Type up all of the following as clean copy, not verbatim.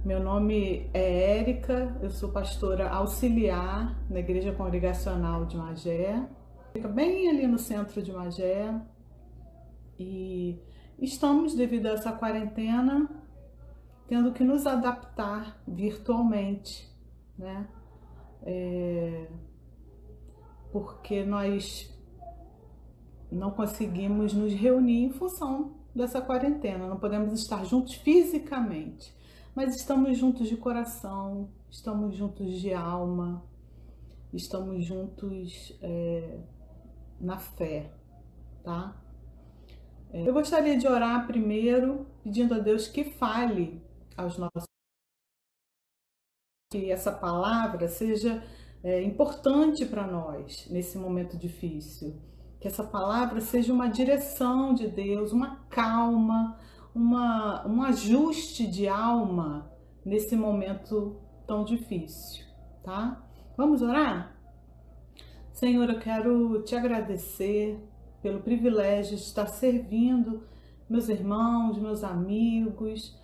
Meu nome é Érica, eu sou pastora auxiliar na Igreja Congregacional de Magé. Fica bem ali no centro de Magé. E estamos, devido a essa quarentena, tendo que nos adaptar virtualmente, né? Porque nós não conseguimos nos reunir em função dessa quarentena. Não podemos estar juntos fisicamente, mas estamos juntos de coração, estamos juntos de alma, estamos juntos na fé, tá? Eu gostaria de orar primeiro, pedindo a Deus que fale aos nossos, que essa palavra seja importante para nós nesse momento difícil, que essa palavra seja uma direção de Deus, uma calma, um ajuste de alma nesse momento tão difícil, tá? Vamos orar? Senhor, eu quero te agradecer pelo privilégio de estar servindo meus irmãos, meus amigos,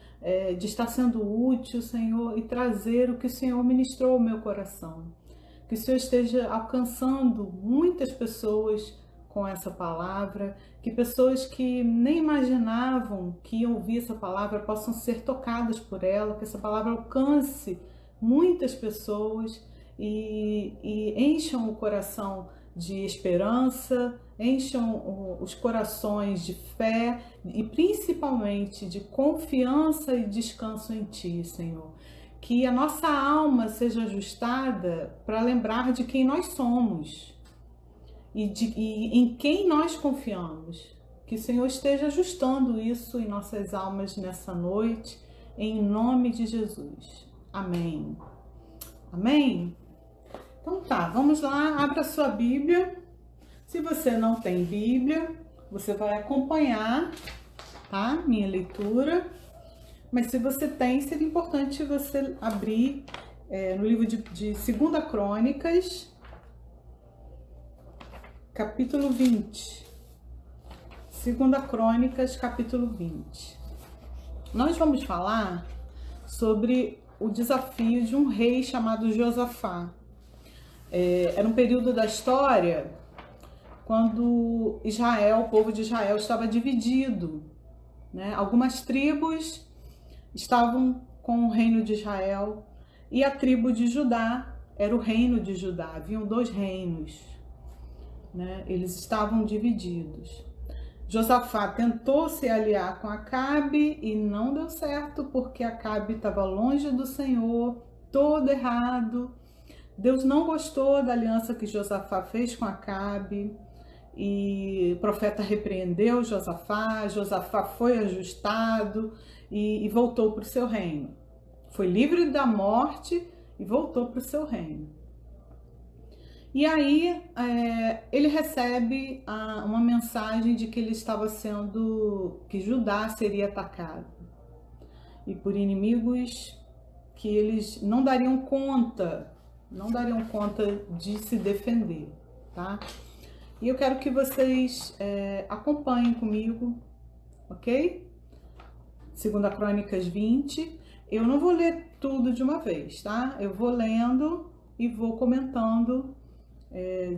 de estar sendo útil, Senhor, e trazer o que o Senhor ministrou ao meu coração. Que o Senhor esteja alcançando muitas pessoas com essa palavra, que pessoas que nem imaginavam que iam ouvir essa palavra possam ser tocadas por ela, que essa palavra alcance muitas pessoas e encham o coração de esperança, encham os corações de fé e principalmente de confiança e descanso em Ti, Senhor. Que a nossa alma seja ajustada para lembrar de quem nós somos e em quem nós confiamos. Que o Senhor esteja ajustando isso em nossas almas nessa noite, em nome de Jesus. Amém. Amém? Então tá, vamos lá, abra sua Bíblia. Se você não tem Bíblia, você vai acompanhar, tá? Minha leitura. Mas se você tem, seria importante você abrir no livro de 2 Crônicas, capítulo 20. 2 Crônicas, capítulo 20. Nós vamos falar sobre o desafio de um rei chamado Josafá. Era um período da história quando o povo de Israel estava dividido, né? Algumas tribos estavam com o reino de Israel e a tribo de Judá era o reino de Judá. Haviam 2 reinos, né? Eles estavam divididos. Josafá tentou se aliar com Acabe e não deu certo, porque Acabe estava longe do Senhor, todo errado. Deus não gostou da aliança que Josafá fez com Acabe e o profeta repreendeu Josafá. Josafá foi ajustado e voltou para o seu reino. Foi livre da morte e voltou para o seu reino. E aí ele recebe uma mensagem de que que Judá seria atacado e por inimigos que eles não dariam conta de se defender, tá? E eu quero que vocês acompanhem comigo, ok? 2 Crônicas 20. Eu não vou ler tudo de uma vez, tá? Eu vou lendo e vou comentando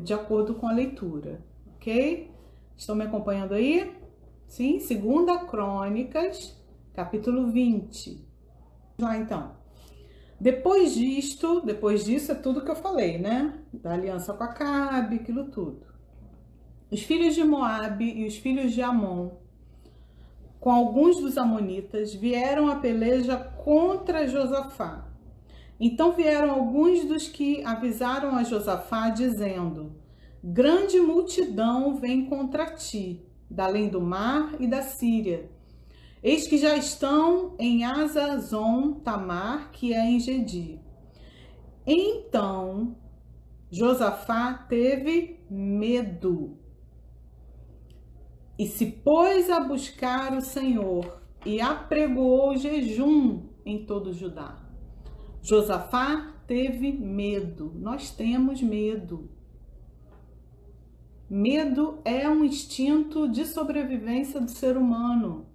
de acordo com a leitura, ok? Estão me acompanhando aí? Sim? 2 Crônicas, capítulo 20. Vamos lá, então. Depois disso é tudo que eu falei, né? Da aliança com Acabe, aquilo tudo. Os filhos de Moabe e os filhos de Amon, com alguns dos amonitas, vieram a peleja contra Josafá. Então vieram alguns dos que avisaram a Josafá, dizendo: grande multidão vem contra ti, da além do mar e da Síria. Eis que já estão em Hazazon Tamar, que é em Gedi. Então Josafá teve medo e se pôs a buscar o Senhor e apregoou jejum em todo Judá. Josafá teve medo. Nós temos medo. Medo é um instinto de sobrevivência do ser humano.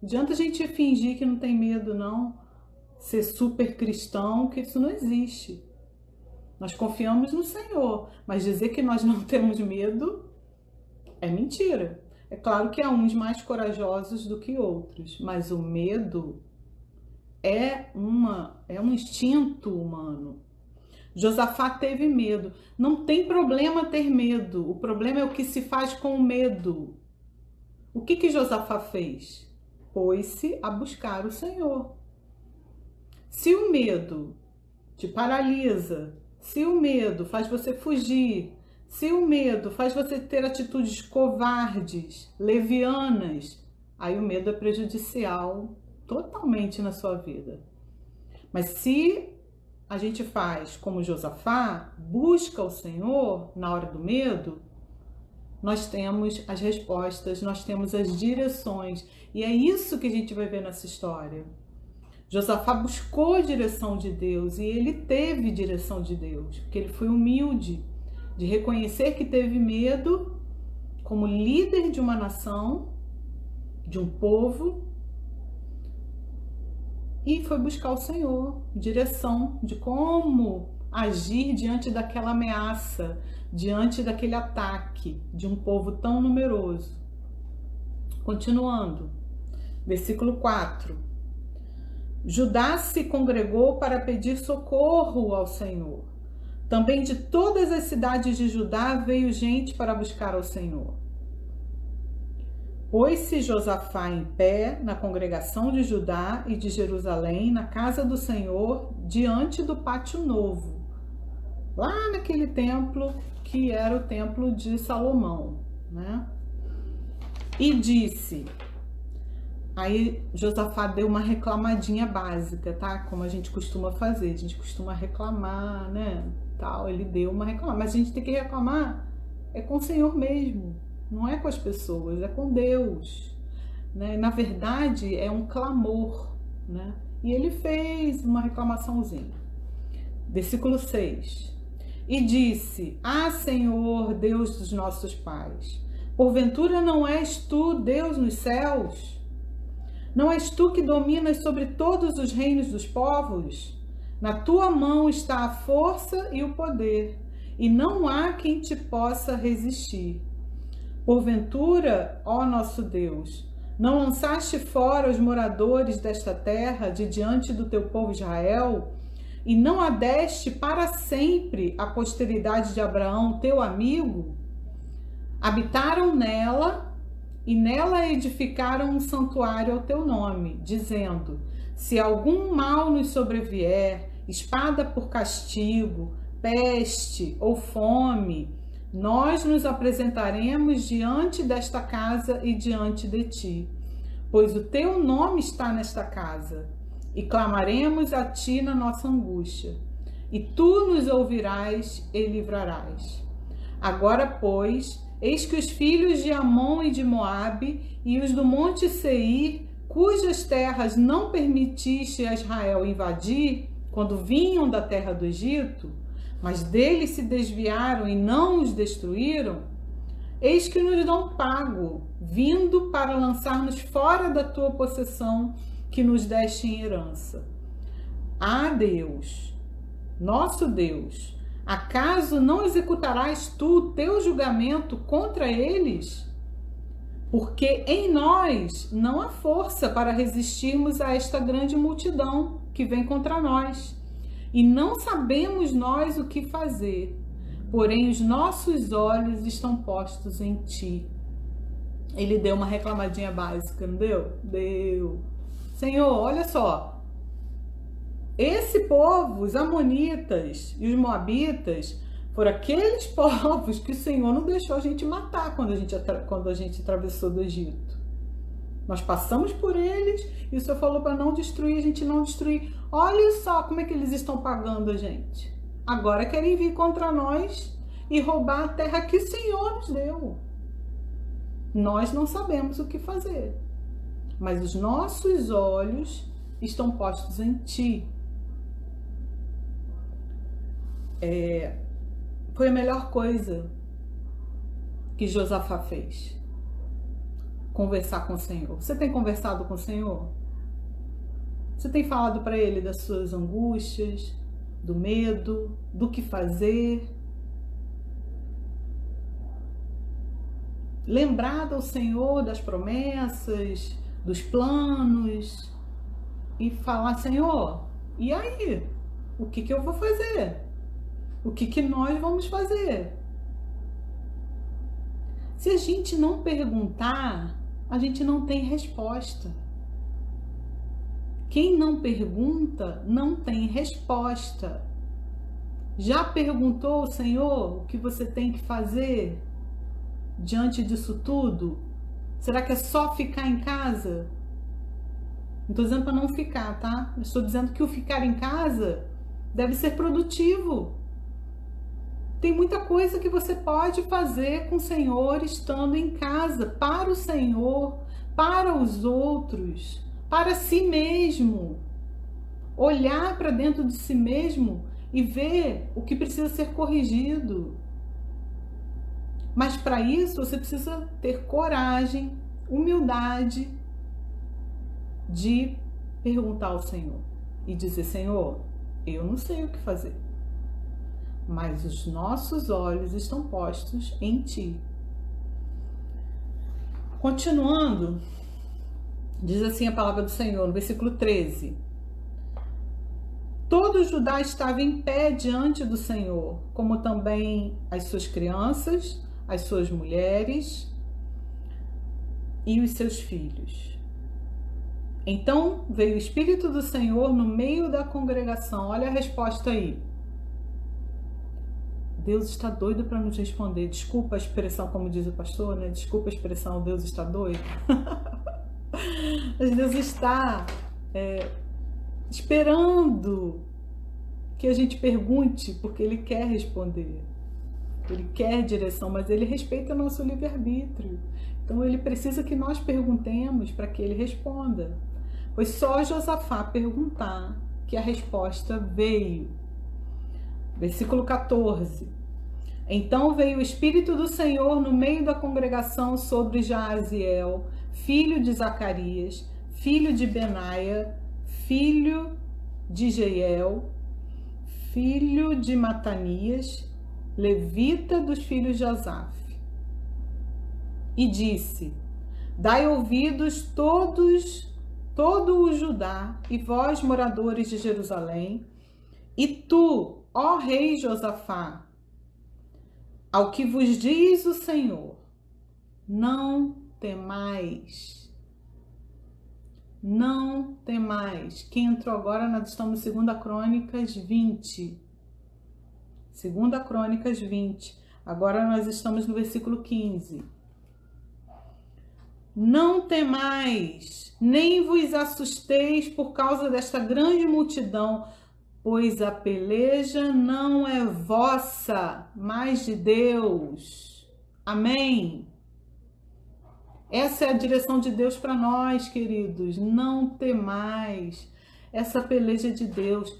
Não adianta a gente fingir que não tem medo, não. ser super cristão, que isso não existe. Nós confiamos no Senhor, mas dizer que nós não temos medo é mentira. É claro que há uns mais corajosos do que outros, mas o medo é um instinto humano. Josafá teve medo. Não tem problema ter medo. O problema é o que se faz com o medo. O que Josafá fez? Pôs-se a buscar o Senhor. Se o medo te paralisa, se o medo faz você fugir, se o medo faz você ter atitudes covardes, levianas, aí o medo é prejudicial totalmente na sua vida. Mas se a gente faz como Josafá, busca o Senhor na hora do medo, nós temos as respostas, nós temos as direções. E é isso que a gente vai ver nessa história. Josafá buscou a direção de Deus e ele teve direção de Deus, porque ele foi humilde de reconhecer que teve medo como líder de uma nação, de um povo, e foi buscar o Senhor, direção de como agir diante daquela ameaça, diante daquele ataque de um povo tão numeroso. Continuando, versículo 4. Judá se congregou para pedir socorro ao Senhor. Também de todas as cidades de Judá veio gente para buscar ao Senhor. Pôs-se Josafá em pé na congregação de Judá e de Jerusalém, na casa do Senhor, diante do pátio novo, lá naquele templo que era o templo de Salomão, né? E disse, aí Josafá deu uma reclamadinha básica, tá? Como a gente costuma fazer, a gente costuma reclamar, né? Tal, ele deu uma reclamada, mas a gente tem que reclamar com o Senhor mesmo. Não é com as pessoas, é com Deus, né? Na verdade, é um clamor, né? E ele fez uma reclamaçãozinha. Versículo 6. E disse, Senhor, Deus dos nossos pais, porventura não és tu, Deus nos céus? Não és tu que dominas sobre todos os reinos dos povos? Na tua mão está a força e o poder, e não há quem te possa resistir. Porventura, ó nosso Deus, não lançaste fora os moradores desta terra de diante do teu povo Israel, e não a deste para sempre a posteridade de Abraão, teu amigo? Habitaram nela, e nela edificaram um santuário ao teu nome, dizendo, se algum mal nos sobrevier, espada por castigo, peste ou fome, nós nos apresentaremos diante desta casa e diante de ti, pois o teu nome está nesta casa, e clamaremos a ti na nossa angústia, e tu nos ouvirás e livrarás. Agora, pois, eis que os filhos de Amon e de Moabe e os do monte Seir, cujas terras não permitiste a Israel invadir quando vinham da terra do Egito, mas deles se desviaram e não os destruíram, eis que nos dão pago, vindo para lançar-nos fora da tua possessão que nos deste em herança. Deus, nosso Deus, acaso não executarás tu o teu julgamento contra eles? Porque em nós não há força para resistirmos a esta grande multidão que vem contra nós. E não sabemos nós o que fazer, porém os nossos olhos estão postos em ti. Ele deu uma reclamadinha básica, não deu? Deu. Senhor, olha só, esse povo, os amonitas e os moabitas, foram aqueles povos que o Senhor não deixou a gente matar quando a gente atravessou do Egito. Nós passamos por eles e o Senhor falou para não destruir, a gente não destruir. Olha só como é que eles estão pagando a gente. Agora querem vir contra nós e roubar a terra que o Senhor nos deu. Nós não sabemos o que fazer, mas os nossos olhos estão postos em ti. Foi a melhor coisa que Josafá fez. Conversar com o Senhor. Você tem conversado com o Senhor? Você tem falado para ele das suas angústias, do medo, do que fazer? Lembrado ao Senhor das promessas, dos planos e falar: Senhor, e aí? O que eu vou fazer? O que nós vamos fazer? Se a gente não perguntar, a gente não tem resposta. Quem não pergunta, não tem resposta. Já perguntou ao Senhor o que você tem que fazer diante disso tudo? Será que é só ficar em casa? Não estou dizendo para não ficar, tá? Eu estou dizendo que o ficar em casa deve ser produtivo. Tem muita coisa que você pode fazer com o Senhor estando em casa, para o Senhor, para os outros, para si mesmo. Olhar para dentro de si mesmo e ver o que precisa ser corrigido. Mas para isso você precisa ter coragem, humildade de perguntar ao Senhor e dizer: Senhor, eu não sei o que fazer, mas os nossos olhos estão postos em Ti. Continuando, diz assim a palavra do Senhor, no versículo 13: todo Judá estava em pé diante do Senhor, como também as suas crianças, as suas mulheres e os seus filhos. Então veio o Espírito do Senhor no meio da congregação. Olha a resposta aí. Deus está doido para nos responder. Desculpa a expressão, como diz o pastor, né? Desculpa a expressão, Deus está doido. Mas Deus está esperando que a gente pergunte, porque Ele quer responder. Ele quer direção, mas Ele respeita nosso livre-arbítrio. Então Ele precisa que nós perguntemos para que Ele responda. Foi só Josafá perguntar que a resposta veio. Versículo 14. Então veio o Espírito do Senhor no meio da congregação sobre Jaaziel, filho de Zacarias, filho de Benaia, filho de Jeiel, filho de Matanias, levita dos filhos de Asaf. E disse: dai ouvidos todo o Judá, e vós, moradores de Jerusalém, e tu, ó rei Josafá, ao que vos diz o Senhor, não temais. Não temais. Quem entrou agora, nós estamos em 2 Crônicas 20. 2 Crônicas 20. Agora nós estamos no versículo 15. Não temais, nem vos assusteis por causa desta grande multidão, pois a peleja não é vossa, mas de Deus. Amém? Essa é a direção de Deus para nós, queridos. Não temais. Essa peleja de Deus.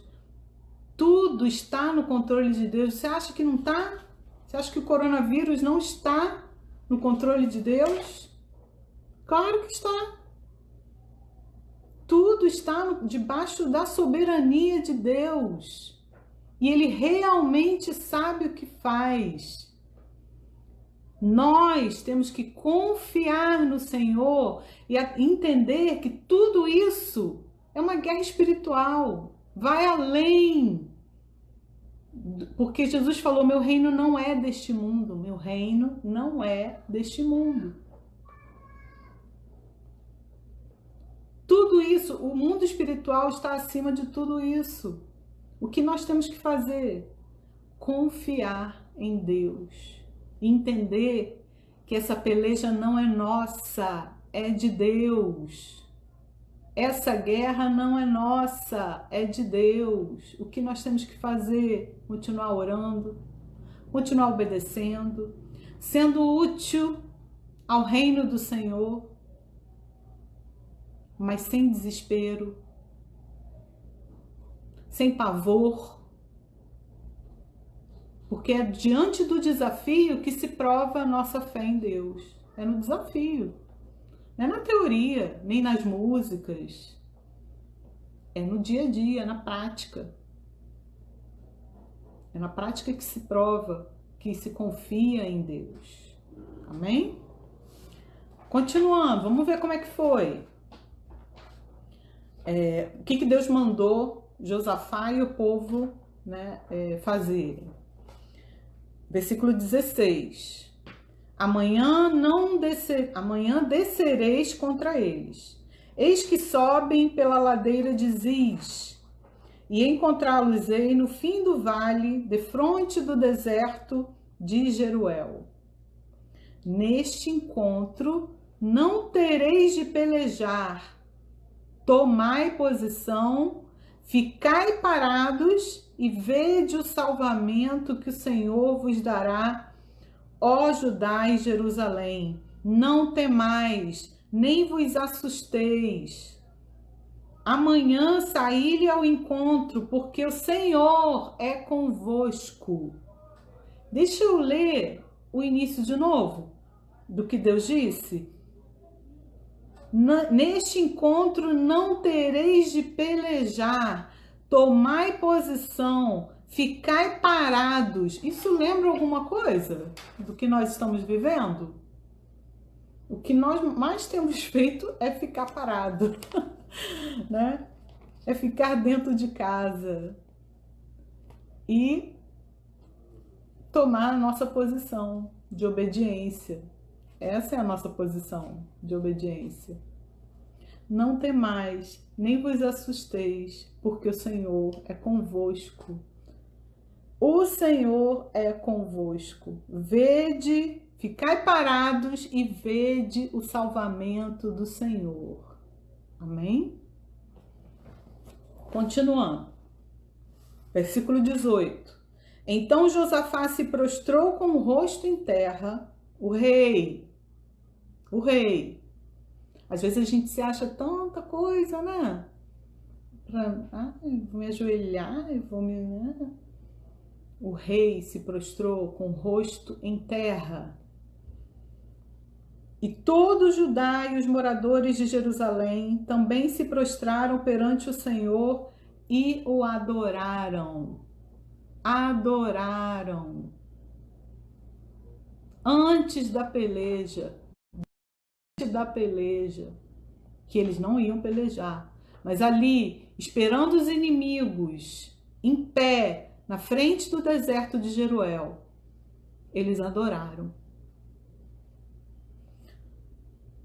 Tudo está no controle de Deus. Você acha que não está? Você acha que o coronavírus não está no controle de Deus? Claro que está. Tudo está debaixo da soberania de Deus. E Ele realmente sabe o que faz. Nós temos que confiar no Senhor e entender que tudo isso é uma guerra espiritual. Vai além. Porque Jesus falou: meu reino não é deste mundo. Meu reino não é deste mundo. Tudo isso, o mundo espiritual está acima de tudo isso. O que nós temos que fazer? Confiar em Deus. Entender que essa peleja não é nossa, é de Deus. Essa guerra não é nossa, é de Deus. O que nós temos que fazer? Continuar orando, continuar obedecendo, sendo útil ao reino do Senhor, mas sem desespero, sem pavor, porque é diante do desafio que se prova a nossa fé em Deus. É no desafio, não é na teoria, nem nas músicas. É no dia a dia, na prática. É na prática que se prova, que se confia em Deus. Amém? Continuando, vamos ver como é que foi. O que Deus mandou Josafá e o povo, né, fazerem. Versículo 16. Amanhã descereis contra eles. Eis que sobem pela ladeira de Ziz, e encontrá-los-ei no fim do vale, defronte do deserto de Jeruel. Neste encontro não tereis de pelejar. Tomai posição, ficai parados e vede o salvamento que o Senhor vos dará, ó Judá e Jerusalém. Não temais, nem vos assusteis. Amanhã saí-lhe ao encontro, porque o Senhor é convosco. Deixa eu ler o início de novo do que Deus disse. Neste encontro não tereis de pelejar, tomai posição, ficai parados. Isso lembra alguma coisa do que nós estamos vivendo? O que nós mais temos feito é ficar parado, né? É ficar dentro de casa e tomar a nossa posição de obediência. Essa é a nossa posição de obediência. Não temais, nem vos assusteis, porque o Senhor é convosco. O Senhor é convosco. Vede, ficai parados e vede o salvamento do Senhor. Amém? Continuando. Versículo 18. Então Josafá se prostrou com o rosto em terra. O rei. Às vezes a gente se acha tanta coisa, né? Vou me ajoelhar, né? O rei se prostrou com o rosto em terra. E todo Judá e os moradores de Jerusalém também se prostraram perante o Senhor e o adoraram. Adoraram. Antes da peleja, que eles não iam pelejar, mas ali, esperando os inimigos, em pé, na frente do deserto de Jeruel, eles adoraram.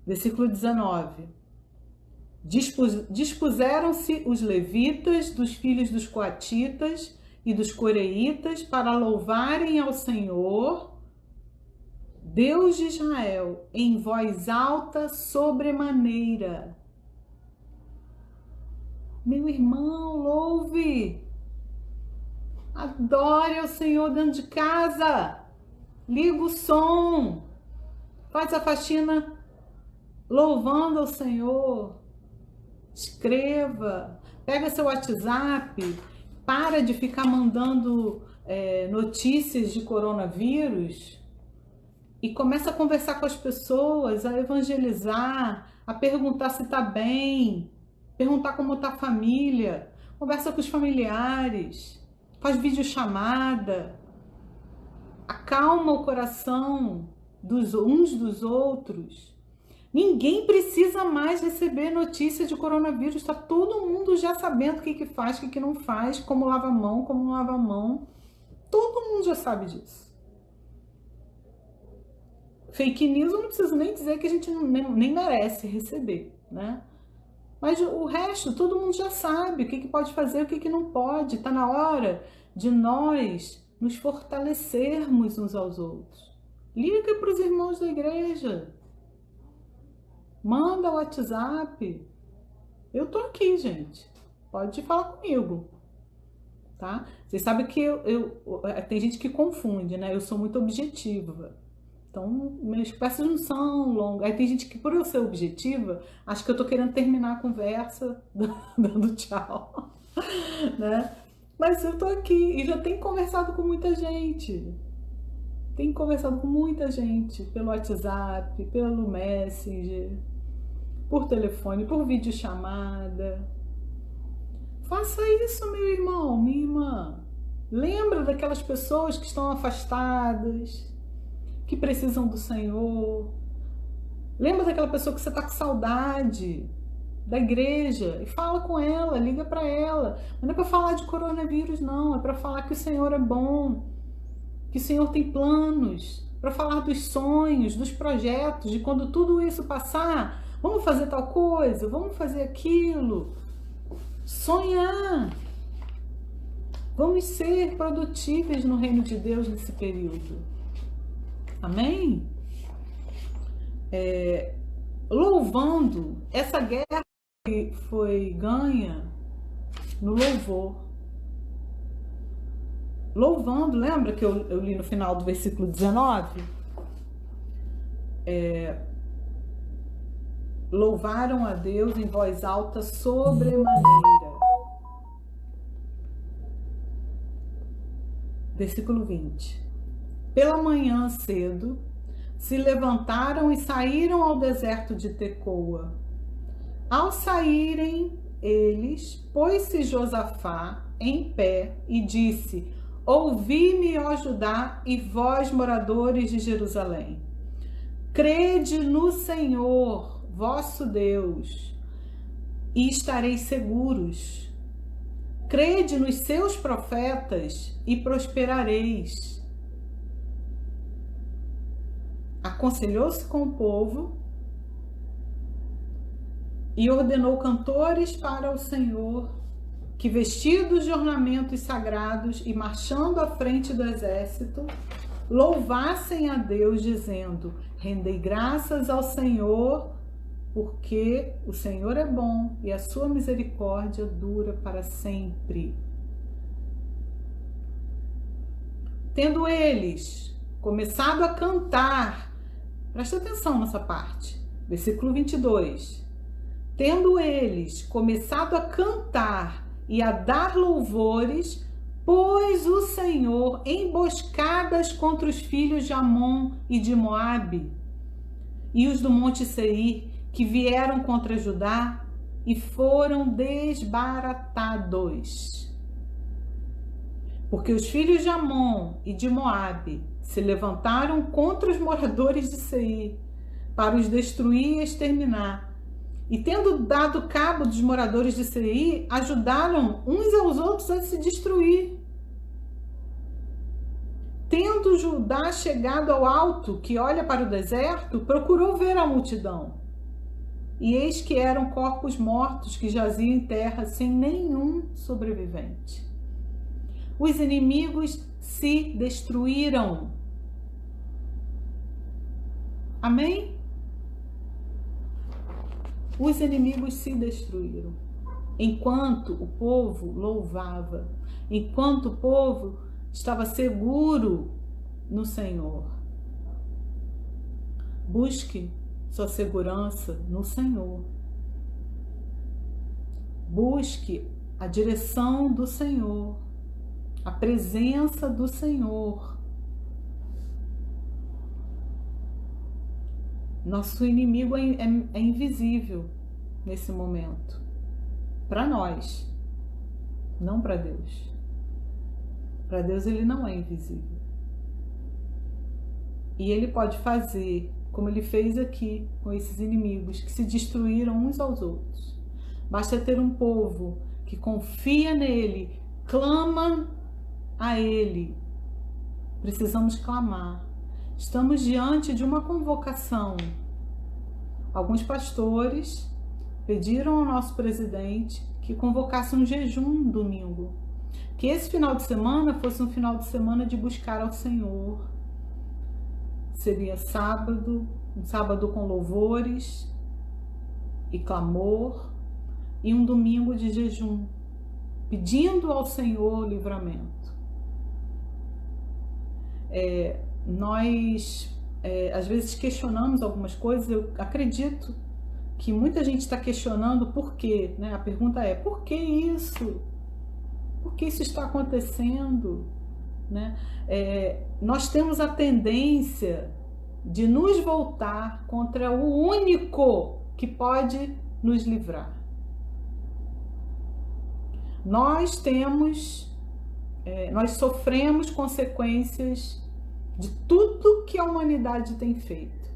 Versículo 19. Dispuseram-se os levitas dos filhos dos coatitas e dos coreitas para louvarem ao Senhor, Deus de Israel, em voz alta sobremaneira. Meu irmão, louve, adore ao Senhor dentro de casa, liga o som, faz a faxina louvando ao Senhor, escreva, pega seu WhatsApp, para de ficar mandando notícias de coronavírus e começa a conversar com as pessoas, a evangelizar, a perguntar se está bem, perguntar como está a família, conversa com os familiares, faz videochamada, acalma o coração uns dos outros. Ninguém precisa mais receber notícia de coronavírus, está todo mundo já sabendo o que faz, o que não faz, como lava a mão, como não lava a mão, todo mundo já sabe disso. Fake news eu não preciso nem dizer que a gente nem merece receber, né? Mas o resto, todo mundo já sabe o que pode fazer, o que não pode. Está na hora de nós nos fortalecermos uns aos outros. Liga para os irmãos da igreja. Manda o WhatsApp. Eu tô aqui, gente. Pode falar comigo, tá? Vocês sabem que tem gente que confunde, né? Eu sou muito objetiva. Então, meus peças não são longas. Aí tem gente que, por eu ser objetiva, acha que eu tô querendo terminar a conversa dando tchau, né? Mas eu tô aqui e já tenho conversado com muita gente. Tenho conversado com muita gente pelo WhatsApp, pelo Messenger, por telefone, por videochamada. Faça isso, meu irmão, minha irmã. Lembra daquelas pessoas que estão afastadas, que precisam do Senhor. Lembra daquela pessoa que você está com saudade da igreja e fala com ela, liga para ela. Não é para falar de coronavírus, não. É para falar que o Senhor é bom, que o Senhor tem planos, para falar dos sonhos, dos projetos, de quando tudo isso passar, vamos fazer tal coisa, vamos fazer aquilo. Sonhar. Vamos ser produtíveis no reino de Deus nesse período. Amém? Louvando, essa guerra foi ganha no louvor. Louvando, lembra que eu li no final do versículo 19? Louvaram a Deus em voz alta sobremaneira. Versículo 20. Pela manhã cedo, se levantaram e saíram ao deserto de Tecoa. Ao saírem eles, pôs-se Josafá em pé e disse: Ouvi-me, ó Judá, e vós, moradores de Jerusalém. Crede no Senhor, vosso Deus, e estareis seguros. Crede nos seus profetas e prosperareis. Aconselhou-se com o povo e ordenou cantores para o Senhor, que vestidos de ornamentos sagrados e marchando à frente do exército, louvassem a Deus, dizendo: Rendei graças ao Senhor, porque o Senhor é bom e a sua misericórdia dura para sempre. Tendo eles começado a cantar, presta atenção nessa parte, versículo 22. Tendo eles começado a cantar e a dar louvores, pôs o Senhor emboscadas contra os filhos de Amon e de Moabe e os do monte Seir, que vieram contra Judá e foram desbaratados. Porque os filhos de Amon e de Moabe se levantaram contra os moradores de Seir para os destruir e exterminar. E tendo dado cabo dos moradores de Seir, ajudaram uns aos outros a se destruir. Tendo Judá chegado ao alto que olha para o deserto, procurou ver a multidão. E eis que eram corpos mortos que jaziam em terra sem nenhum sobrevivente. Os inimigos se destruíram. Amém? Os inimigos se destruíram. Enquanto o povo louvava, enquanto o povo estava seguro no Senhor. Busque sua segurança no Senhor. Busque a direção do Senhor, a presença do Senhor. Nosso inimigo é invisível nesse momento, para nós, não para Deus. Para Deus ele não é invisível. E ele pode fazer como ele fez aqui com esses inimigos que se destruíram uns aos outros. Basta ter um povo que confia nele, clama a ele. Precisamos clamar. Estamos diante de uma convocação. Alguns pastores pediram ao nosso presidente que convocasse um jejum domingo. Que esse final de semana fosse um final de semana de buscar ao Senhor. Seria sábado, um sábado com louvores e clamor, e um domingo de jejum, pedindo ao Senhor livramento. Nós, às vezes, questionamos algumas coisas. Eu acredito que muita gente está questionando por quê, né? A pergunta é: por que isso? Por que isso está acontecendo? Né? Nós temos a tendência de nos voltar contra o único que pode nos livrar. Nós nós sofremos consequências de tudo que a humanidade tem feito.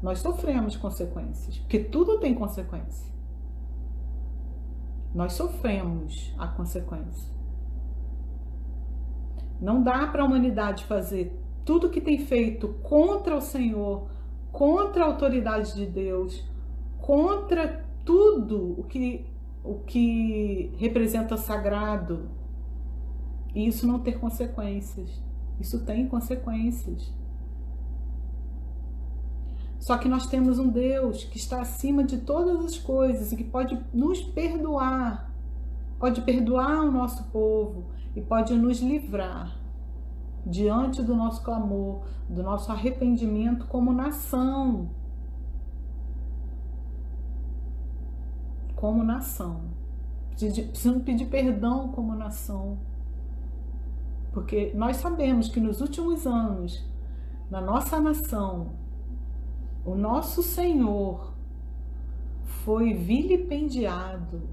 Nós sofremos consequências, porque tudo tem consequência. Nós sofremos a consequência. Não dá para a humanidade fazer tudo que tem feito contra o Senhor, contra a autoridade de Deus, contra tudo o que representa sagrado, e isso não ter consequências. Isso tem consequências. Só que nós temos um Deus que está acima de todas as coisas e que pode nos perdoar, pode perdoar o nosso povo e pode nos livrar diante do nosso clamor, do nosso arrependimento como nação. Como nação. Precisamos pedir perdão como nação. Porque nós sabemos que nos últimos anos, na nossa nação, o nosso Senhor foi vilipendiado.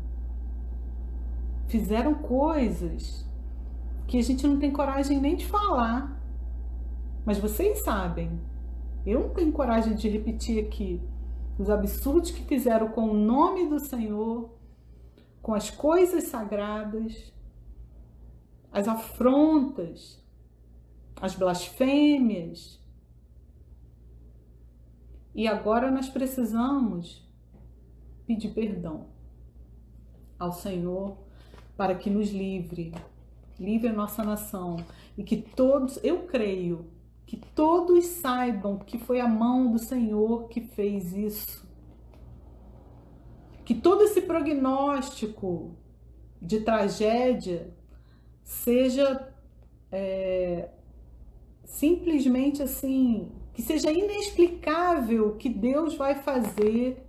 Fizeram coisas que a gente não tem coragem nem de falar. Mas vocês sabem. Eu não tenho coragem de repetir aqui os absurdos que fizeram com o nome do Senhor, com as coisas sagradas, as afrontas, as blasfêmias. E agora nós precisamos pedir perdão ao Senhor para que nos livre a nossa nação e que todos, eu creio, que todos saibam que foi a mão do Senhor que fez isso. Que todo esse prognóstico de tragédia seja simplesmente assim, que seja inexplicável o que Deus vai fazer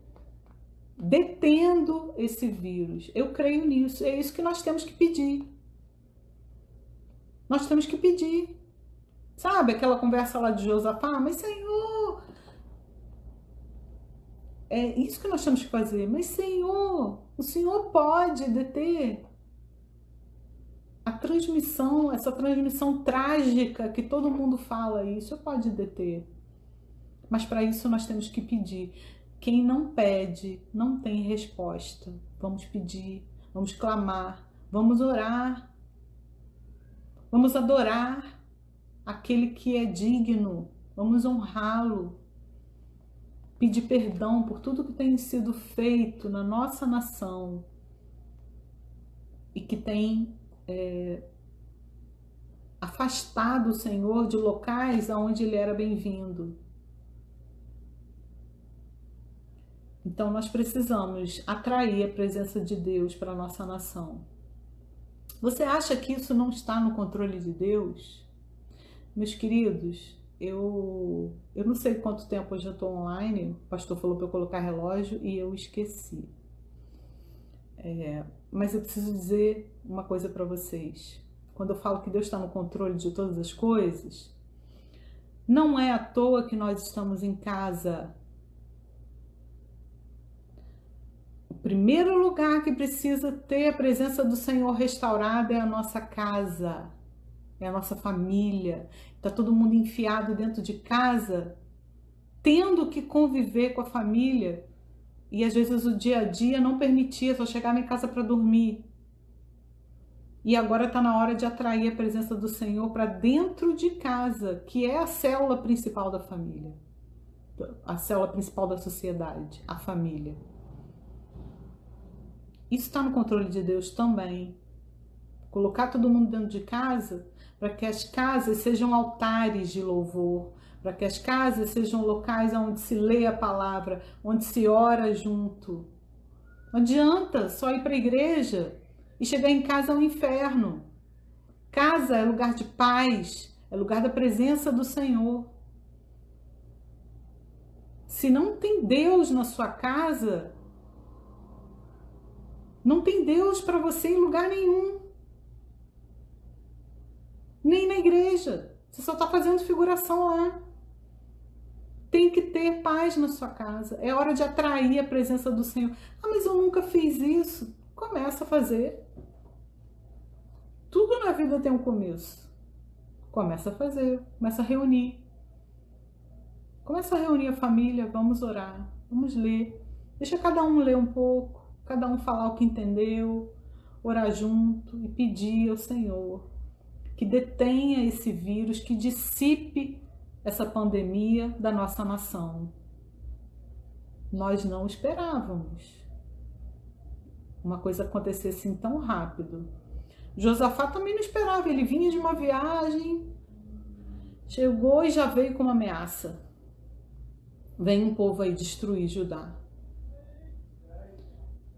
detendo esse vírus. Eu creio nisso, é isso que nós temos que pedir. Nós temos que pedir. Sabe aquela conversa lá de Josafá? Mas Senhor, é isso que nós temos que fazer. Mas Senhor, o Senhor pode deter a transmissão, essa transmissão trágica que todo mundo fala aí. O Senhor pode deter. Mas para isso nós temos que pedir. Quem não pede, não tem resposta. Vamos pedir, vamos clamar, vamos orar, vamos adorar aquele que é digno, vamos honrá-lo, pedir perdão por tudo que tem sido feito na nossa nação e que tem afastado o Senhor de locais aonde ele era bem-vindo. Então nós precisamos atrair a presença de Deus para a nossa nação. Você acha que isso não está no controle de Deus? Meus queridos, eu não sei quanto tempo eu já estou online, o pastor falou para eu colocar relógio e eu esqueci. Mas eu preciso dizer uma coisa para vocês. Quando eu falo que Deus está no controle de todas as coisas, não é à toa que nós estamos em casa. O primeiro lugar que precisa ter a presença do Senhor restaurada é a nossa casa, é a nossa família. Está todo mundo enfiado dentro de casa, tendo que conviver com a família. E às vezes o dia a dia não permitia, só chegava em casa para dormir. E agora está na hora de atrair a presença do Senhor para dentro de casa, que é a célula principal da família, a célula principal da sociedade, a família. Isso está no controle de Deus também. Colocar todo mundo dentro de casa para que as casas sejam altares de louvor, para que as casas sejam locais onde se lê a palavra, onde se ora junto. Não adianta só ir para a igreja e chegar em casa ao inferno. Casa é lugar de paz, é lugar da presença do Senhor. Se não tem Deus na sua casa, não tem Deus para você em lugar nenhum. Nem na igreja. Você só está fazendo figuração lá. Tem que ter paz na sua casa. É hora de atrair a presença do Senhor. Ah, mas eu nunca fiz isso. Começa a fazer. Tudo na vida tem um começo. Começa a fazer. Começa a reunir. Começa a reunir a família. Vamos orar. Vamos ler. Deixa cada um ler um pouco. Cada um falar o que entendeu. Orar junto e pedir ao Senhor que detenha esse vírus, que dissipe essa pandemia da nossa nação. Nós não esperávamos uma coisa acontecer assim tão rápido. Josafá também não esperava, ele vinha de uma viagem, chegou e já veio com uma ameaça. Vem um povo aí destruir Judá.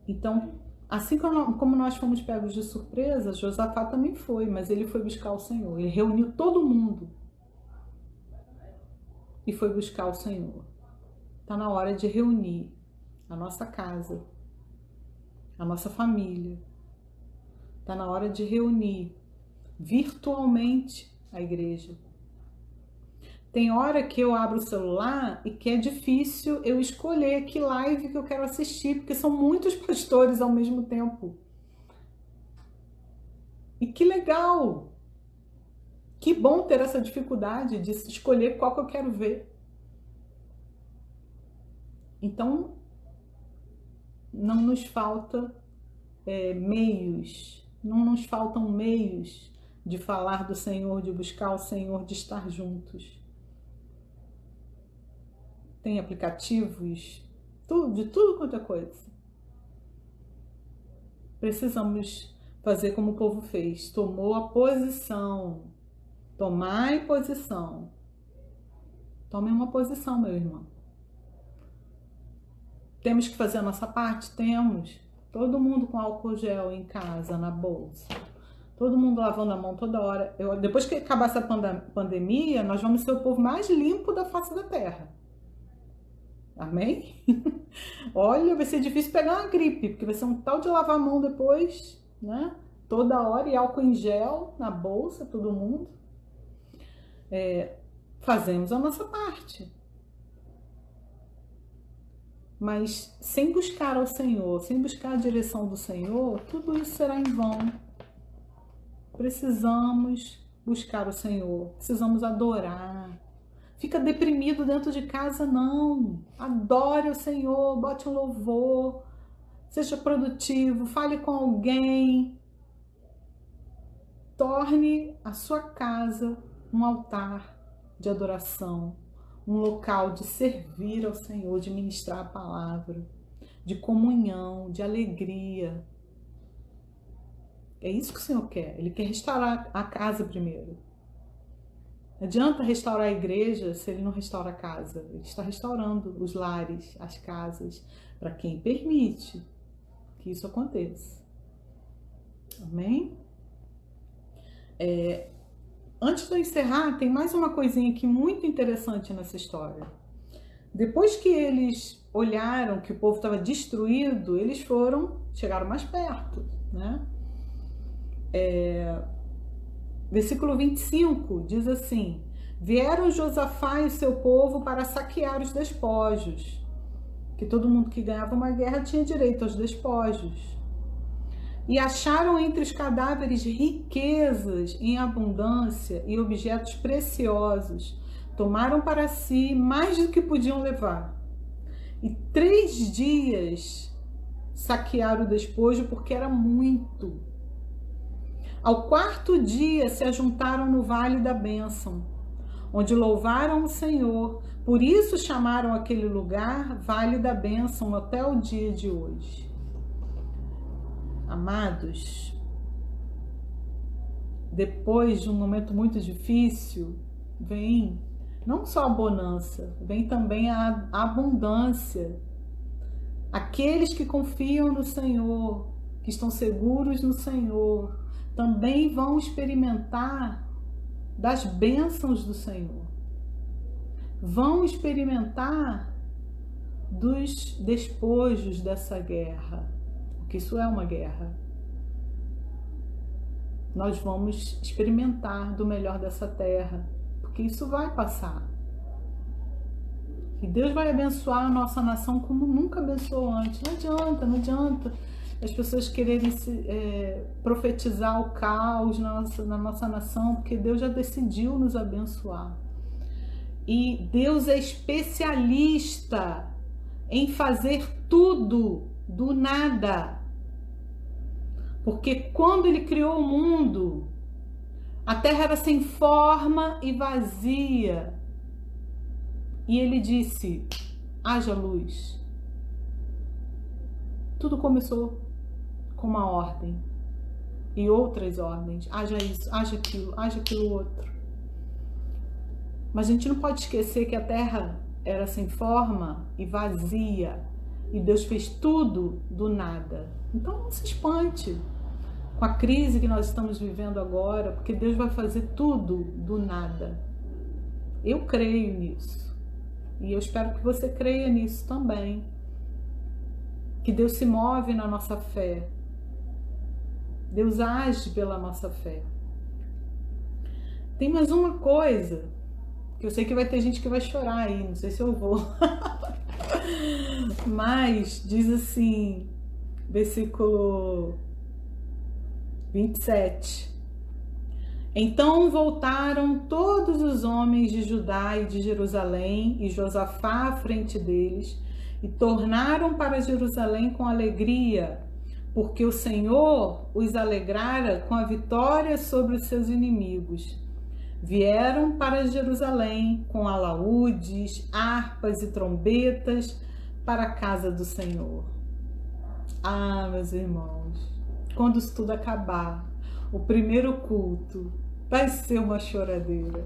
Então, assim como nós fomos pegos de surpresa, Josafá também foi, mas ele foi buscar o Senhor. Ele reuniu todo mundo e foi buscar o Senhor. Está na hora de reunir a nossa casa, a nossa família. Está na hora de reunir virtualmente a igreja. Tem hora que eu abro o celular e que é difícil eu escolher que live que eu quero assistir, porque são muitos pastores ao mesmo tempo. E que legal! Que bom ter essa dificuldade de escolher qual que eu quero ver. Então, não nos falta meios, não nos faltam meios de falar do Senhor, de buscar o Senhor, de estar juntos. Tem aplicativos, de tudo quanto é coisa. Precisamos fazer como o povo fez, tomou a posição. Tomai posição. Tome uma posição, meu irmão. Temos que fazer a nossa parte? Temos. Todo mundo com álcool gel em casa, na bolsa. Todo mundo lavando a mão toda hora. Depois que acabar essa pandemia, nós vamos ser o povo mais limpo da face da terra. Amém? Olha, vai ser difícil pegar uma gripe, porque vai ser um tal de lavar a mão depois, né? Toda hora, e álcool em gel na bolsa, todo mundo. Fazemos a nossa parte. Mas sem buscar ao Senhor, sem buscar a direção do Senhor, tudo isso será em vão. Precisamos buscar o Senhor, precisamos adorar. Fica deprimido dentro de casa, não. Adore o Senhor, bote um louvor, seja produtivo, fale com alguém. Torne a sua casa um altar de adoração, um local de servir ao Senhor, de ministrar a palavra, de comunhão, de alegria. É isso que o Senhor quer. Ele quer restaurar a casa primeiro. Não adianta restaurar a igreja se ele não restaura a casa. Ele está restaurando os lares, as casas, para quem permite que isso aconteça. Amém? Antes de eu encerrar, tem mais uma coisinha aqui muito interessante nessa história. Depois que eles olharam que o povo estava destruído, eles chegaram mais perto, né? Versículo 25 diz assim: vieram Josafá e o seu povo para saquear os despojos, que todo mundo que ganhava uma guerra tinha direito aos despojos. E acharam entre os cadáveres riquezas em abundância e objetos preciosos. Tomaram para si mais do que podiam levar. E 3 dias saquearam o despojo, porque era muito. Ao 4º dia se ajuntaram no Vale da Bênção, onde louvaram o Senhor. Por isso chamaram aquele lugar Vale da Bênção até o dia de hoje. Amados, depois de um momento muito difícil, vem não só a bonança, vem também a abundância. Aqueles que confiam no Senhor, que estão seguros no Senhor, também vão experimentar das bênçãos do Senhor. Vão experimentar dos despojos dessa guerra. Porque isso é uma guerra. Nós vamos experimentar do melhor dessa terra, porque isso vai passar. E Deus vai abençoar a nossa nação como nunca abençoou antes. Não adianta as pessoas quererem profetizar o caos na nossa nação, porque Deus já decidiu nos abençoar. E Deus é especialista em fazer tudo do nada. Porque quando Ele criou o mundo, a terra era sem forma e vazia. E Ele disse: haja luz. Tudo começou com uma ordem e outras ordens. Haja isso, haja aquilo outro. Mas a gente não pode esquecer que a terra era sem forma e vazia. E Deus fez tudo do nada. Então não se espante com a crise que nós estamos vivendo agora, porque Deus vai fazer tudo do nada. Eu creio nisso. E eu espero que você creia nisso também. Que Deus se move na nossa fé. Deus age pela nossa fé. Tem mais uma coisa, que eu sei que vai ter gente que vai chorar aí, não sei se eu vou. Mas diz assim, versículo 27. Então voltaram todos os homens de Judá e de Jerusalém, e Josafá à frente deles, e tornaram para Jerusalém com alegria, porque o Senhor os alegrara com a vitória sobre os seus inimigos. Vieram para Jerusalém com alaúdes, harpas e trombetas para a casa do Senhor. Ah, meus irmãos, quando isso tudo acabar, o primeiro culto vai ser uma choradeira.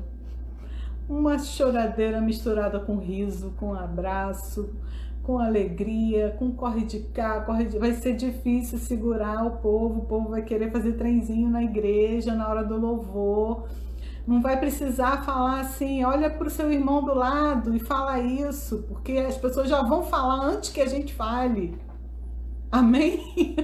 Uma choradeira misturada com riso, com abraço, com alegria, com corre de cá, corre de... Vai ser difícil segurar o povo vai querer fazer trenzinho na igreja na hora do louvor. Não vai precisar falar assim, olha para o seu irmão do lado e fala isso, porque as pessoas já vão falar antes que a gente fale. Amém?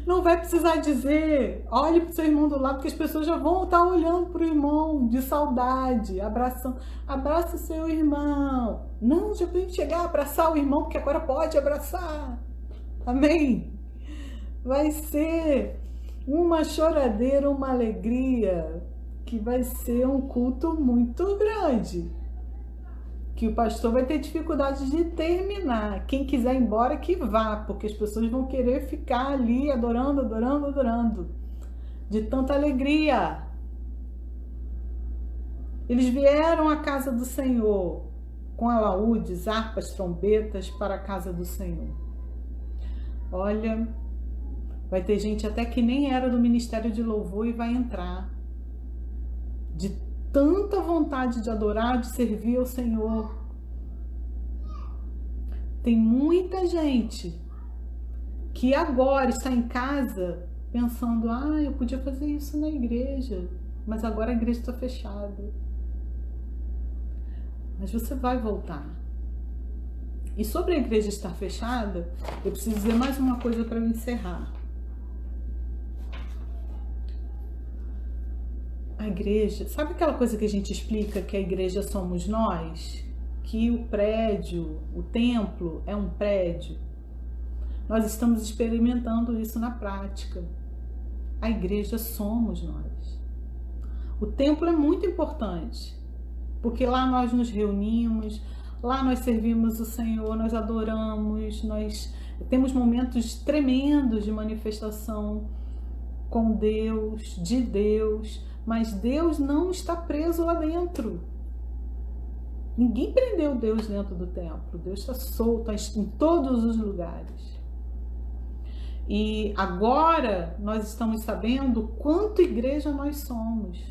Não vai precisar dizer, olhe para o seu irmão do lado, porque as pessoas já vão estar olhando para o irmão de saudade, abraçando. Abraça o seu irmão. Não, já tem que chegar a abraçar o irmão, porque agora pode abraçar. Amém? Vai ser uma choradeira, uma alegria, que vai ser um culto muito grande, que o pastor vai ter dificuldade de terminar. Quem quiser ir embora, que vá, porque as pessoas vão querer ficar ali adorando, adorando, adorando, de tanta alegria. Eles vieram à casa do Senhor com alaúdes, harpas, trombetas para a casa do Senhor. Olha, vai ter gente até que nem era do ministério de louvor e vai entrar, de tanta vontade de adorar, de servir ao Senhor. Tem muita gente que agora está em casa pensando, eu podia fazer isso na igreja, mas agora a igreja está fechada. Mas você vai voltar. E sobre a igreja estar fechada, eu preciso dizer mais uma coisa para eu encerrar. A igreja, sabe aquela coisa que a gente explica que a igreja somos nós? Que o prédio, o templo é um prédio? Nós estamos experimentando isso na prática. A igreja somos nós. O templo é muito importante, porque lá nós nos reunimos, lá nós servimos o Senhor, nós adoramos, nós temos momentos tremendos de manifestação com Deus, de Deus, mas Deus não está preso lá dentro. Ninguém prendeu Deus dentro do templo. Deus está solto em todos os lugares. E agora nós estamos sabendo quanto igreja nós somos.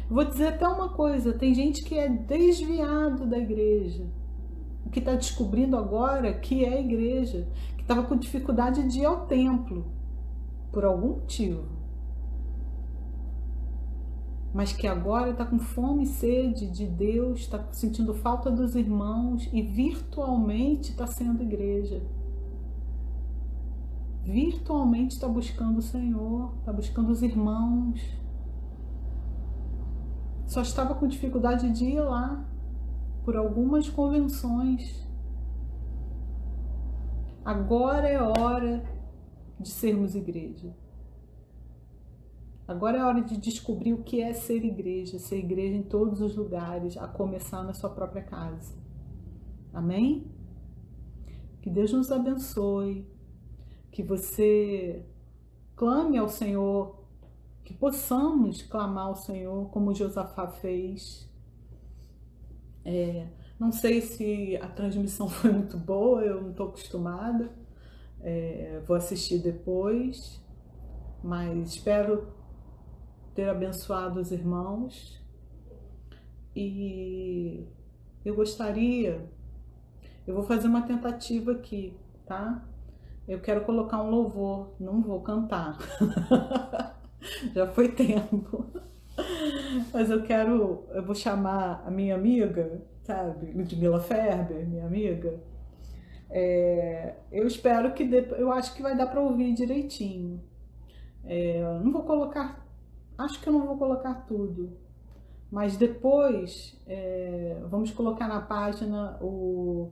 Vou dizer até uma coisa, tem gente que é desviado da igreja, que está descobrindo agora que é igreja, que estava com dificuldade de ir ao templo, por algum motivo. Mas que agora está com fome e sede de Deus, está sentindo falta dos irmãos e virtualmente está sendo igreja. Virtualmente está buscando o Senhor, está buscando os irmãos. Só estava com dificuldade de ir lá. por algumas convenções. Agora é hora de sermos igreja. Agora é hora de descobrir o que é ser igreja em todos os lugares, a começar na sua própria casa. Amém? Que Deus nos abençoe, que você clame ao Senhor, que possamos clamar ao Senhor como Josafá fez. Não sei se a transmissão foi muito boa, eu não estou acostumada, vou assistir depois, mas espero ter abençoado os irmãos. E eu vou fazer uma tentativa aqui, tá? Eu quero colocar um louvor, não vou cantar, já foi tempo. Mas eu vou chamar a minha amiga, sabe, Ludmila Ferber, minha amiga. Eu espero que eu acho que vai dar para ouvir direitinho. Não vou colocar, acho que eu não vou colocar tudo, mas depois vamos colocar na página o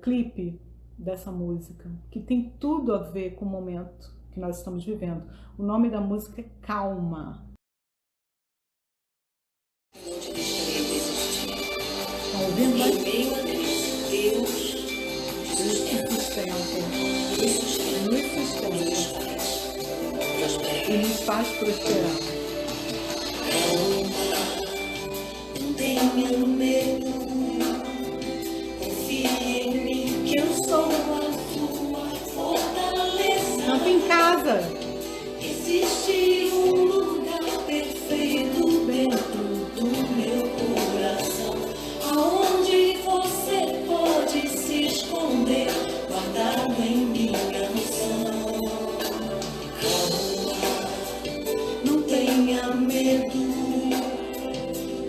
clipe dessa música, que tem tudo a ver com o momento que nós estamos vivendo. O nome da música é Calma. Estão ouvindo? Deus nos sustenta e nos faz prosperar. Não tenha medo, confie em mim, que eu sou a tua fortaleza. Canta em casa. Existe um lugar perfeito dentro do meu coração, aonde você pode se esconder, guardado em minha unção. Calma, não tenha medo,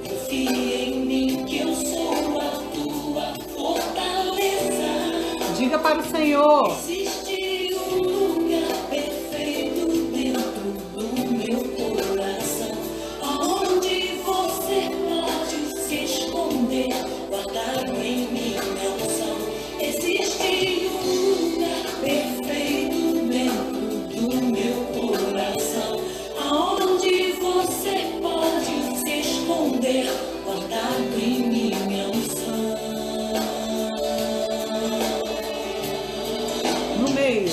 confie em mim, que eu sou a tua fortaleza. Diga para o Senhor. Existe um lugar perfeito dentro do meu coração, aonde você pode se esconder, guardado em minha unção. Existe um lugar perfeito dentro do meu coração, aonde você pode se esconder, guardado em minha unção. No meio.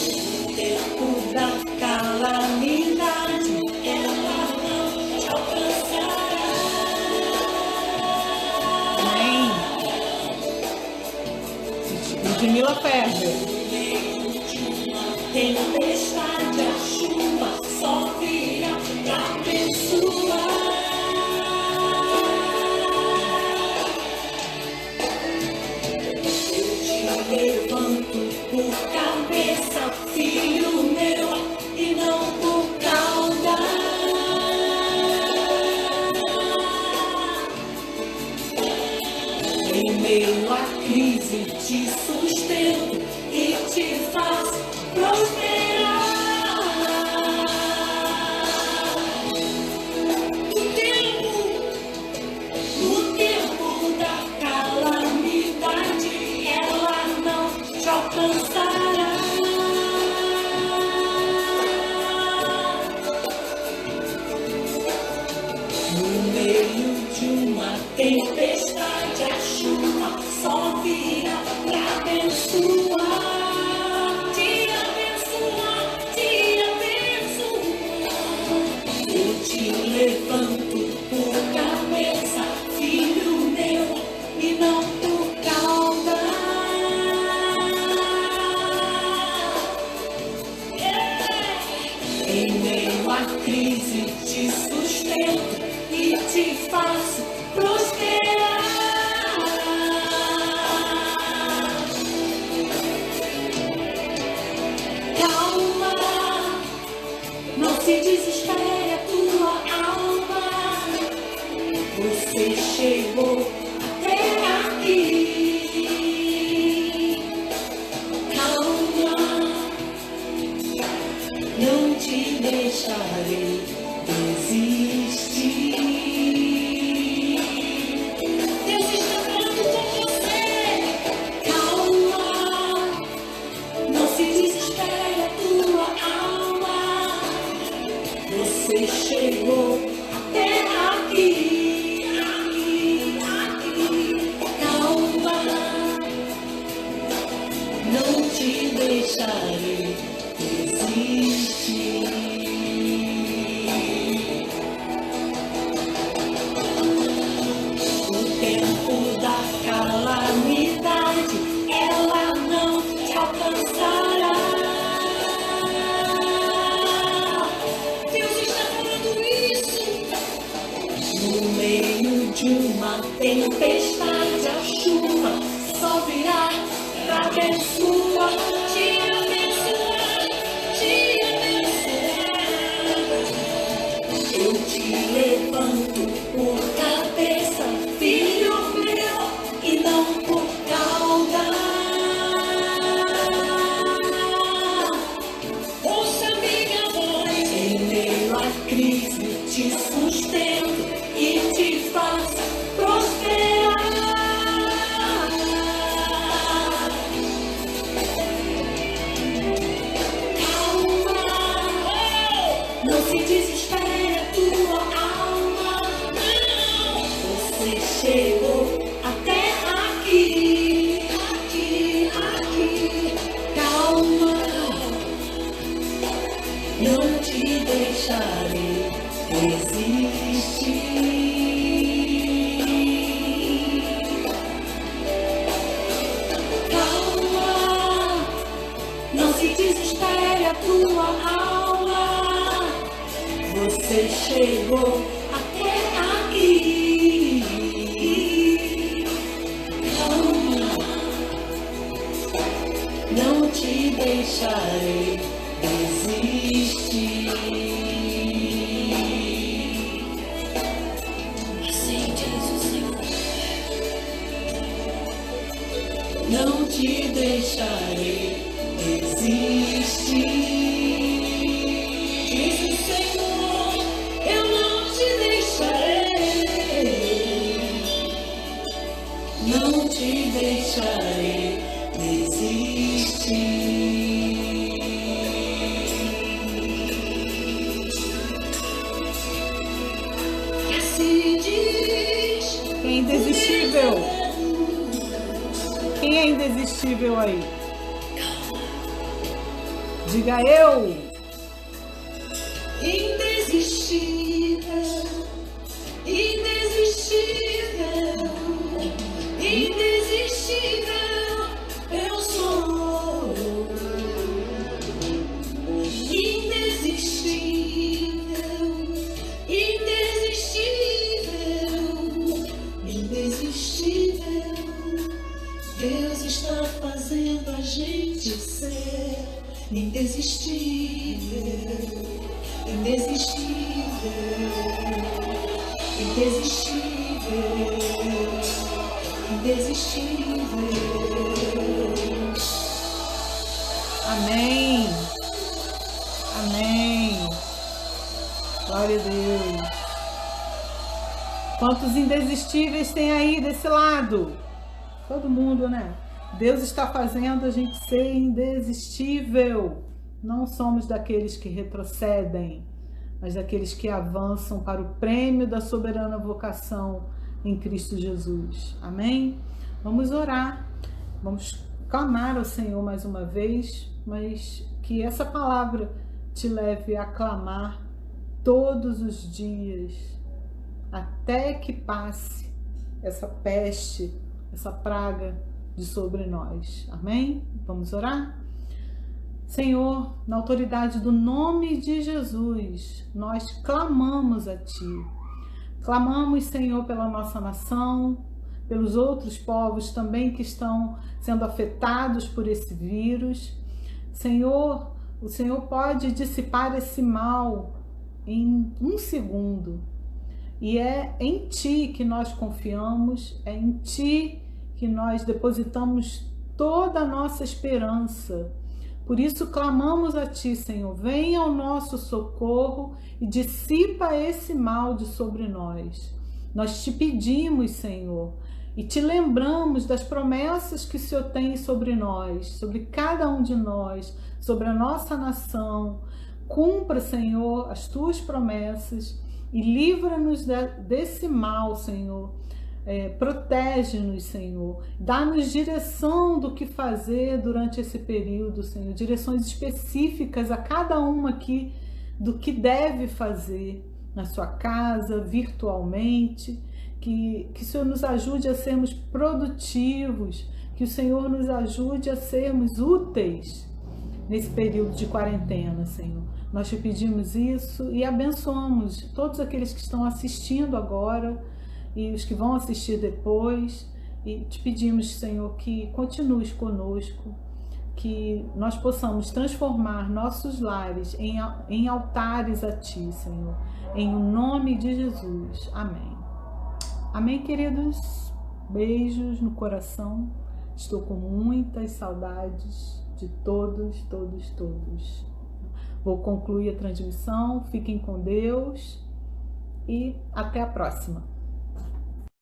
Tempo da calamidade, ela não te alcançará. Amém. Ludmila Ferber. No meio de uma tempestade, a chuva só virá pra abençoar. Eu te levanto por cabeça, filho meu, e não por cauda. Em meio à crise te sustento e te faço prosperar. No tempo da calamidade, ela não te alcançará. No meio de uma tempestade, a chuva só virá pra abençoar. Te abençoar, te abençoar. Eu te levanto por cabeça, filho meu, e não por cauda. Em meio à crise te sustento e te faço prosperar. Calma, não se desespere a tua alma. Você chegou até aqui. Calma, não te deixarei desistir. Deus está falando com Você chegou até aqui, calma, não te deixarei desistir. O tempo da calamidade, ela não te alcançará. Deus está falando isso. No meio de uma tempestade, a chuva só virá pra abençoar, te abençoar, te abençoar. Eu te levanto por cabeça, filho meu, e não por cauda. Ouça minha voz em meio à crise, te sustento e te faça prosperar. Calma, não se desespere a tua alma, não. Você chegou até aqui, calma, não te deixarei desistir. Calma, não se desespere a tua alma. Você chegou até aqui. Calma, não te deixarei desistir. Assim diz o Senhor. Não te deixarei desistir. Diz o Senhor, eu não te deixarei. Não te deixarei desistir. Assim diz. Quem é indesistível? Quem é indesistível aí? Diga eu. Indesistível, indesistível, indesistível, eu sou. Indesistível, indesistível, indesistível. Deus está fazendo a gente ser indesistível, indesistível, indesistível, indesistível. Amém. Amém. Glória a Deus. Quantos indesistíveis tem aí desse lado? Todo mundo, né? Deus está fazendo a gente ser indesistível. Não somos daqueles que retrocedem, mas daqueles que avançam para o prêmio da soberana vocação em Cristo Jesus. Amém? Vamos orar. Vamos clamar ao Senhor mais uma vez, mas que essa palavra te leve a clamar todos os dias, até que passe essa peste, essa praga de sobre nós. Amém? Vamos orar? Senhor, na autoridade do nome de Jesus, nós clamamos a Ti. Clamamos, Senhor, pela nossa nação, pelos outros povos também que estão sendo afetados por esse vírus. Senhor, o Senhor pode dissipar esse mal em um segundo. E é em Ti que nós confiamos, é em Ti que nós depositamos toda a nossa esperança. Por isso clamamos a Ti, Senhor, venha ao nosso socorro e dissipa esse mal de sobre nós. Nós Te pedimos, Senhor, e Te lembramos das promessas que o Senhor tem sobre nós, sobre cada um de nós, sobre a nossa nação, Cumpra, Senhor, as tuas promessas e livra-nos desse mal, Senhor. Protege-nos, Senhor. Dá-nos direção do que fazer durante esse período, Senhor. Direções específicas a cada uma aqui do que deve fazer na sua casa, virtualmente. Que o Senhor nos ajude a sermos produtivos, que o Senhor nos ajude a sermos úteis nesse período de quarentena, Senhor. Nós te pedimos isso e abençoamos todos aqueles que estão assistindo agora e os que vão assistir depois. E te pedimos, Senhor, que continues conosco, que nós possamos transformar nossos lares em altares a Ti, Senhor. Em nome de Jesus. Amém. Amém, queridos? Beijos no coração. Estou com muitas saudades de todos. Vou concluir a transmissão. Fiquem com Deus e até a próxima.